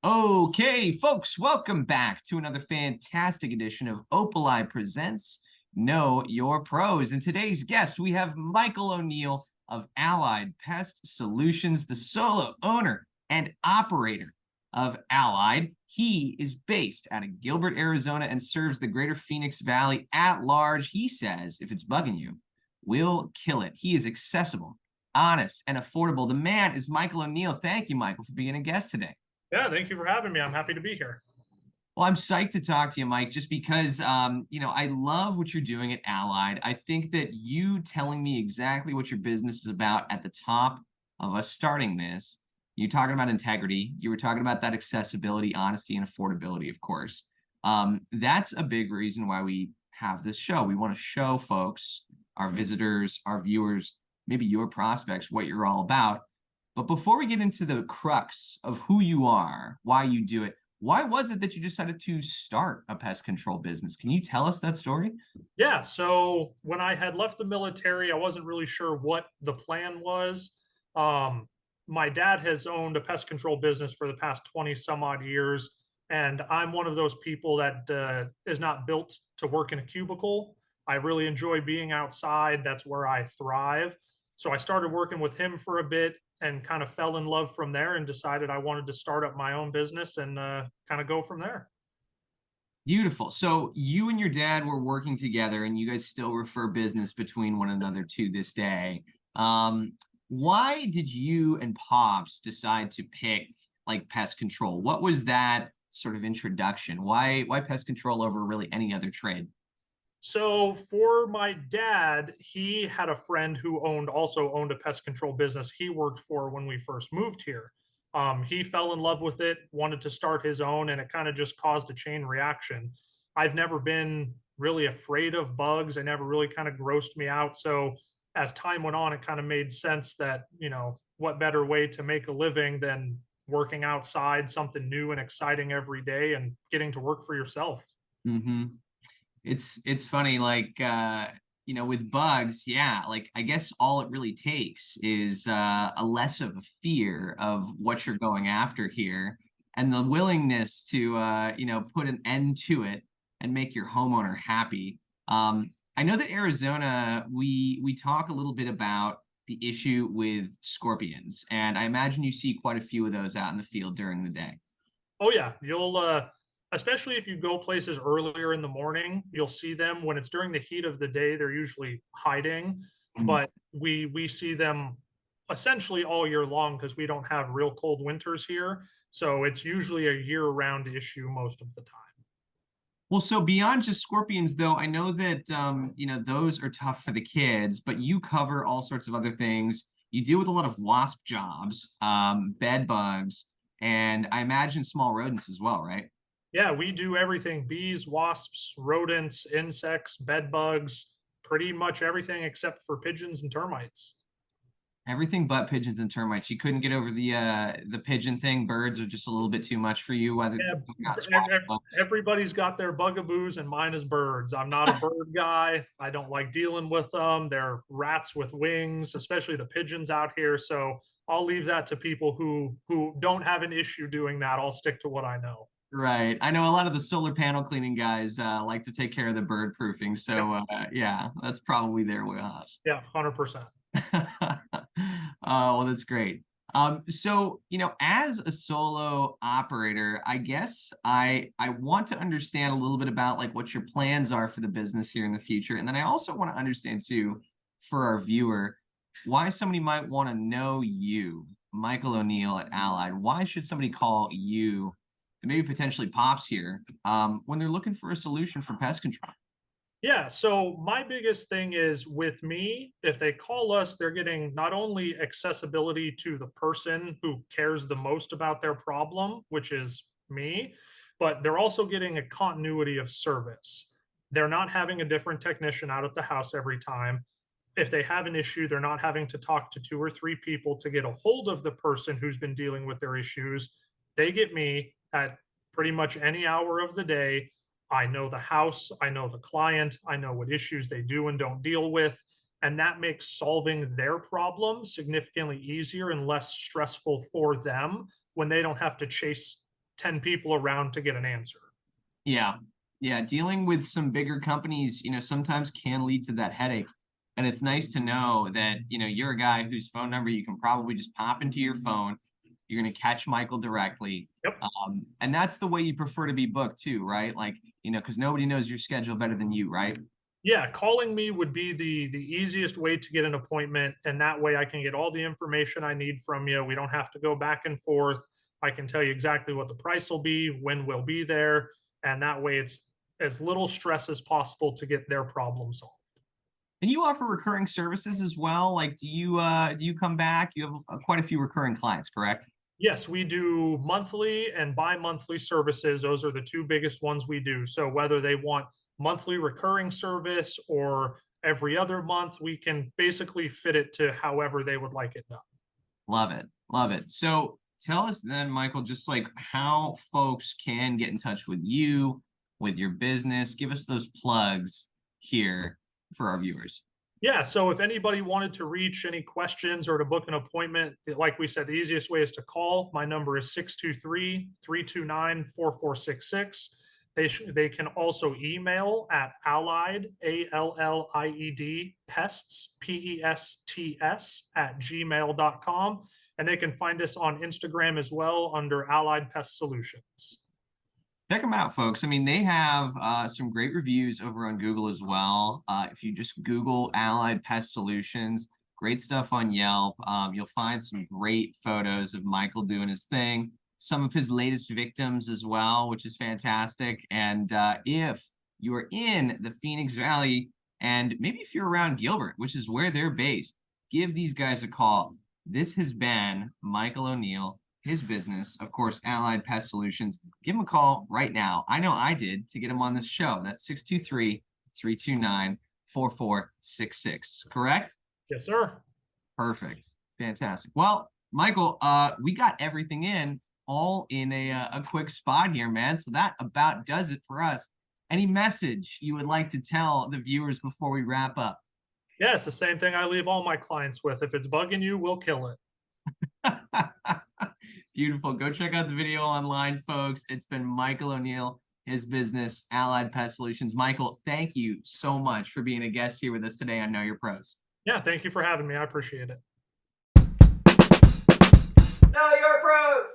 Okay, folks, welcome back to another fantastic edition of Opali Presents Know Your Pros. And today's guest, we have Michael O'Neill of Allied Pest Solutions, the solo owner and operator of Allied. He is based out of Gilbert, Arizona, and serves the greater Phoenix Valley at large. He says, if it's bugging you, we'll kill it. He is accessible, honest, and affordable. The man is Michael O'Neill. Thank you, Michael, for being a guest today. Yeah, thank you for having me. I'm happy to be here. Well, I'm psyched to talk to you, Mike, just because, I love what you're doing at Allied. I think that you telling me exactly what your business is about at the top of us starting this, you talking about integrity, you were talking about that accessibility, honesty, and affordability, of course. That's a big reason why we have this show. We want to show folks, our visitors, our viewers, maybe your prospects, what you're all about. But before we get into the crux of who you are, why you do it, why was it that you decided to start a pest control business? Can you tell us that story? Yeah, so when I had left the military, I wasn't really sure what the plan was. Um, my dad has owned a pest control business for the past 20 some odd years, and I'm one of those people that is not built to work in a cubicle. I really enjoy being outside. That's where I thrive. So I started working with him for a bit and kind of fell in love from there and decided I wanted to start up my own business and kind of go from there. Beautiful. So you and your dad were working together and you guys still refer business between one another to this day. Um, why did you and Pops decide to pick like pest control? What was that sort of introduction? Why pest control over really any other trade? So for my dad, he had a friend who also owned a pest control business he worked for when we first moved here. He fell in love with it, wanted to start his own, and it kind of just caused a chain reaction. I've never been really afraid of bugs. They never really kind of grossed me out. So as time went on, it kind of made sense that, what better way to make a living than working outside, something new and exciting every day and getting to work for yourself. Mm-hmm. It's funny, like with bugs, yeah, like I guess all it really takes is a less of a fear of what you're going after here and the willingness to put an end to it and make your homeowner happy. I know that Arizona, we talk a little bit about the issue with scorpions, and I imagine you see quite a few of those out in the field during the day. Oh yeah, you'll especially if you go places earlier in the morning, you'll see them when it's during the heat of the day, they're usually hiding, Mhm. but we see them essentially all year long because we don't have real cold winters here. So it's usually a year-round issue most of the time. Well, so beyond just scorpions, though, I know that those are tough for the kids, but you cover all sorts of other things. You deal with a lot of wasp jobs, bed bugs, and I imagine small rodents as well, right? Yeah, we do everything: bees, wasps, rodents, insects, bed bugs, pretty much everything except for pigeons and termites. Everything but pigeons and termites. You couldn't get over the pigeon thing. Birds are just a little bit too much for you. Whether Yeah, not squash bugs. everybody's got their bugaboos, and mine is birds. I'm not a bird guy. I don't like dealing with them. They're rats with wings, especially the pigeons out here. So I'll leave that to people who don't have an issue doing that. I'll stick to what I know. Right. I know a lot of the solar panel cleaning guys like to take care of the bird proofing. Yep. So yeah, that's probably their wheelhouse. Yeah, 100%. Oh, well, that's great. So, as a solo operator, I guess I want to understand a little bit about like what your plans are for the business here in the future. And then I also want to understand too, for our viewer, why somebody might want to know you, Michael O'Neill at Allied. Why should somebody call you, and maybe potentially Pops here, when they're looking for a solution for pest control? Yeah, so my biggest thing is with me, if they call us, they're getting not only accessibility to the person who cares the most about their problem, which is me, but they're also getting a continuity of service. They're not having a different technician out at the house every time. If they have an issue, they're not having to talk to two or three people to get a hold of the person who's been dealing with their issues. They get me at pretty much any hour of the day. I know the house, I know the client, I know what issues they do and don't deal with. And that makes solving their problem significantly easier and less stressful for them when they don't have to chase 10 people around to get an answer. Yeah. Yeah. Dealing with some bigger companies, sometimes can lead to that headache. And it's nice to know that, you're a guy whose phone number you can probably just pop into your phone. You're going to catch Michael directly. Yep. And that's the way you prefer to be booked too, right? Like, because nobody knows your schedule better than you, right? Yeah, calling me would be the easiest way to get an appointment, and that way I can get all the information I need from you. We don't have to go back and forth. I can tell you exactly what the price will be, when we'll be there, and that way it's as little stress as possible to get their problem solved. And you offer recurring services as well. Like, do you come back? You have quite a few recurring clients, correct? Yes, we do monthly and bi-monthly services. Those are the two biggest ones we do. So whether they want monthly recurring service or every other month, we can basically fit it to however they would like it done. Love it. Love it. So tell us then, Michael, just like how folks can get in touch with you, with your business. Give us those plugs here for our viewers. Yeah, so if anybody wanted to reach any questions or to book an appointment, like we said, the easiest way is to call. My number is 623-329-4466. They can also email at allied, ALLIED, pests, PESTS, at gmail.com. And they can find us on Instagram as well under Allied Pest Solutions. Check them out, folks. I mean, they have some great reviews over on Google as well. If you just Google Allied Pest Solutions, great stuff on Yelp. You'll find some great photos of Michael doing his thing, some of his latest victims as well, which is fantastic. And if you are in the Phoenix Valley, and maybe if you're around Gilbert, which is where they're based, give these guys a call. This has been Michael O'Neill, his business, of course, Allied Pest Solutions. Give him a call right now. I know I did to get him on this show. That's 623-329-4466. Correct? Yes, sir. Perfect. Fantastic. Well, Michael, we got everything in all in a quick spot here, man. So that about does it for us. Any message you would like to tell the viewers before we wrap up? Yeah, it's the same thing I leave all my clients with. If it's bugging you, we'll kill it. Beautiful. Go check out the video online, folks. It's been Michael O'Neill, his business, Allied Pest Solutions. Michael, thank you so much for being a guest here with us today on Know Your Pros. Yeah, thank you for having me. I appreciate it. Know Your Pros.